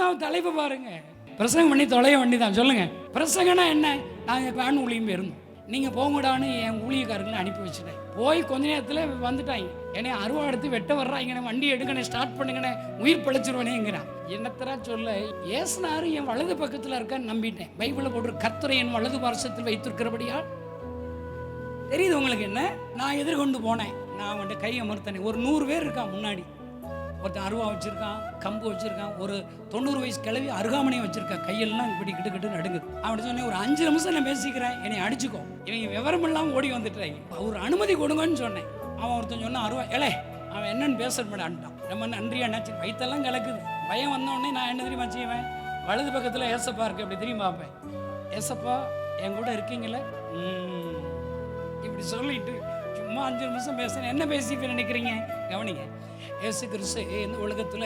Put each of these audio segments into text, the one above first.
நான் தலைப்பு பாருங்க, பிரசங்கம் பண்ணி தொலைய வேண்டிதான். சொல்லுங்க, பிரசங்கன்னா என்ன? நாங்கள் வேன் ஊழியம் இருந்தோம், நீங்கள் போங்கடான்னு என் ஊழியக்காரங்களை அனுப்பி வச்சுட்டேன். போய் கொஞ்ச நேரத்தில் வந்துட்டாங்க. என்னை அருவா எடுத்து வெட்ட வர்றாங்கண்ணே, வண்டி எடுங்கண்ணே, ஸ்டார்ட் பண்ணுங்கண்ணே, உயிர் பிழைச்சிருவேனேங்கிறான். என்னத்தரா சொல்ல, ஏசுனாரு என் வலது பக்கத்தில் இருக்கான்னு நம்பிட்டேன். பைபிளில் போட்டு கர்த்தரை என் வலது பார்சத்தில் வைத்திருக்கிறபடியா தெரியுது உங்களுக்கு என்ன? நான் எதிர்கொண்டு போனேன். நான் அவன்கிட்ட கை அமர்த்தனேன். ஒரு 100 பேர் இருக்கான் முன்னாடி. ஒருத்தன் அருவா வச்சிருக்கான், கம்பு வச்சிருக்கான், ஒரு 90 வயசு கிழவி அருகாமனையும் வச்சிருக்கான். கையெல்லாம் இப்படி கிட்டு நடுங்குது. அவன் சொன்னேன், ஒரு 5 நிமிஷம் நான் பேசிக்கிறேன், என்னை அடிச்சுக்கோ. இவங்க விவரம் எல்லாம் ஓடி வந்துட்டாங்க. ஒரு அனுமதி கொடுங்கன்னு சொன்னேன். அவன் ஒருத்தன் சொன்னான், அருவா ஏலே, அவன் என்னன்னு பேச மாட்டான்ட்டான். ரொம்ப நன்றியா என்னாச்சு, வயிற்றெல்லாம் கலக்குது. பயம் வந்தோடனே நான் என்ன தெரியுமா செய்வேன், வலது பக்கத்தில் ஏசப்பா இருக்கு, அப்படி திரும்பி பார்ப்பேன். ஏசப்பா என் கூட இருக்கீங்களே, இப்படி சொல்லிட்டு சும்மா 5 நிமிஷம் பேசுறேன். என்ன பேசிட்டு நினைக்கிறீங்க? கவனிங்க. இயேசு கிறிஸ்து இந்த உலகத்தில்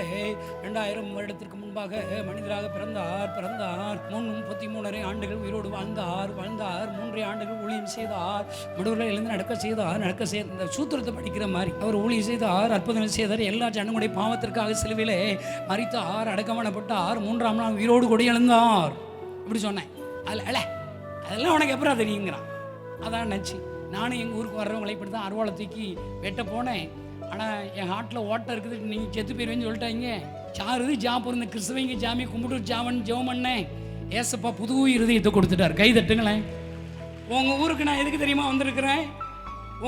2000 வருடத்திற்கு முன்பாக மனிதராக பிறந்தார். 33 ஆண்டுகள் உயிரோடு வாழ்ந்தார். 3 ஆண்டுகள் ஊழியம் செய்தார். நடுவில் எழுந்து நடக்க செய்தார். இந்த சூத்திரத்தை படிக்கிற மாதிரி அவர் ஊழியம் செய்தார், அற்புதங்கள் செய்தார். எல்லா ஜனங்களுடைய பாவத்திற்காக சிலுவையிலே மரித்தார், அடக்கமனப்பட்டார். 3ஆம் நாள் உயிரோடு கூட எழுந்தார். இப்படி சொன்னேன். அதெல்லாம் உனக்கு எப்பறம் தெரியுங்கிறான். அதான் நினச்சி நானும் எங்கள் ஊருக்கு வர்றவங்களை இப்படி தான் அருவாளை தூக்கி வெட்ட போனேன். ஆனால் என் ஹார்ட்டில் ஓட்டம் இருக்குது, நீங்கள் செத்து போயிருவேன்னு சொல்லிட்டாங்க. சாருது ஜா பிறந்த கிறிஸ்தவங்க ஜாமி கும்பிட்டு ஜாவன் ஜெபம் பண்ணேன். ஏசப்பா புது இருதயத்தை கொடுத்துட்டார். கை தட்டுங்களேன். உங்கள் ஊருக்கு நான் எதுக்கு தெரியுமா வந்திருக்கிறேன்?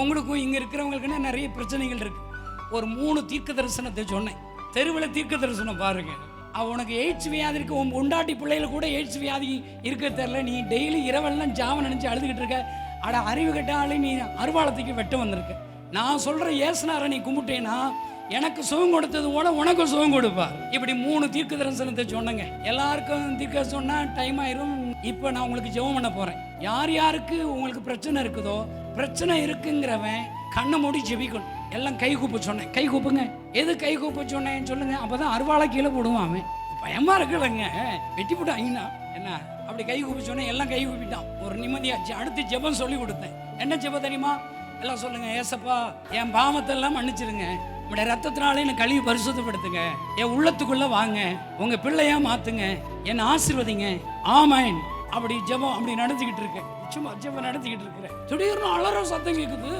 உங்களுக்கும் இங்கே இருக்கிறவங்களுக்குன்னா நிறைய பிரச்சனைகள் இருக்குது. ஒரு 3 தீர்க்க தரிசனத்தை சொன்னேன். தெருவில் தீர்க்க தரிசனம் பாருங்கள். உனக்கு எய்ட்ஸ் வியாதி இருக்குது, உன் உண்டாட்டி பிள்ளைகளை கூட எய்ட்ஸ் வியாதி இருக்க தெரியல, நீ டெய்லி இரவெல்லாம் ஜாவன் நினச்சி அழுதுகிட்டு இருக்க. அட அறிவு கட்டாலே நீ அருவாளத்துக்கு வெட்ட வந்திருக்க. நான் சொல்கிற ஏசுனாரை நீ கும்பிட்டேன்னா எனக்கு சுகம் கொடுத்தது போல உனக்கும் சுகம் கொடுப்பார். இப்படி 3 தீர்க்க தரிசனத்தை சொன்னங்க. எல்லாருக்கும் தீர்க்க சொன்னால் டைம் ஆயிரும். இப்போ நான் உங்களுக்கு ஜெபம் பண்ண போகிறேன். யார் யாருக்கு உங்களுக்கு பிரச்சனை இருக்குதோ, பிரச்சனை இருக்குங்கிறவன் கண்ணை மூடி ஜெபிக்கணும். எல்லாம் கை கூப்ப சொன்னேன். கை கூப்புங்க. எது கை கூப்ப சொன்னேன்னு சொல்லுங்க. அப்போ தான் அருவாளை கீழே போடுவான். அவன் பயமாக இருக்குல்லங்க, வெட்டி போட்டாங்கன்னா என்ன. அப்படி கை கூப்பி சொன்னேன். எல்லாம் கை கூப்பிட்டான். ஒரு நிம்மதியாச்சு. அடுத்து ஜெபம் சொல்லி கொடுத்தேன். என்ன ஜெபம் தெரியுமா? எல்லாம் சொல்லுங்க. ஏசப்பா என் பாவத்தெல்லாம் மன்னிச்சிருங்க, உங்களுடைய ரத்தத்தினாலே என்னை கழுவி பரிசுத்தப்படுத்துங்க, என் உள்ளத்துக்குள்ள வாங்க, உங்க பிள்ளையா மாத்துங்க, என்னை ஆசீர்வதிங்க, ஆமென். அப்படி ஜெபம் அப்படி நடத்திக்கிட்டு இருக்கேன். சும்மா ஜெபம் நடத்திக்கிட்டு இருக்கிறேன். திடீர்னு அலற சத்தம் கேட்குது.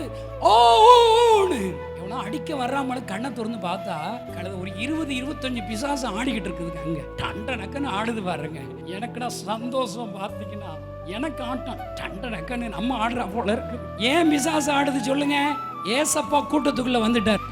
ஓன்னு எவனா அடிக்க வர்றாமல கண்ணை திறந்து பார்த்தா கழுது ஒரு 20-25 பிசாசு ஆடிக்கிட்டு இருக்குதுங்க. அங்க டண்ட நக்கன்னு ஆடுது பாருங்க. எனக்குடா சந்தோஷம். பார்த்தீங்கன்னா எனக்கு ஆட்டம் டண்ட நக்கன்னு நம்ம ஆடுறா போல இருக்கு. ஏன் பிசாசு ஆடுது சொல்லுங்க? ஏசப்பா கூட்டத்துக்குள்ள வந்துட்டார்.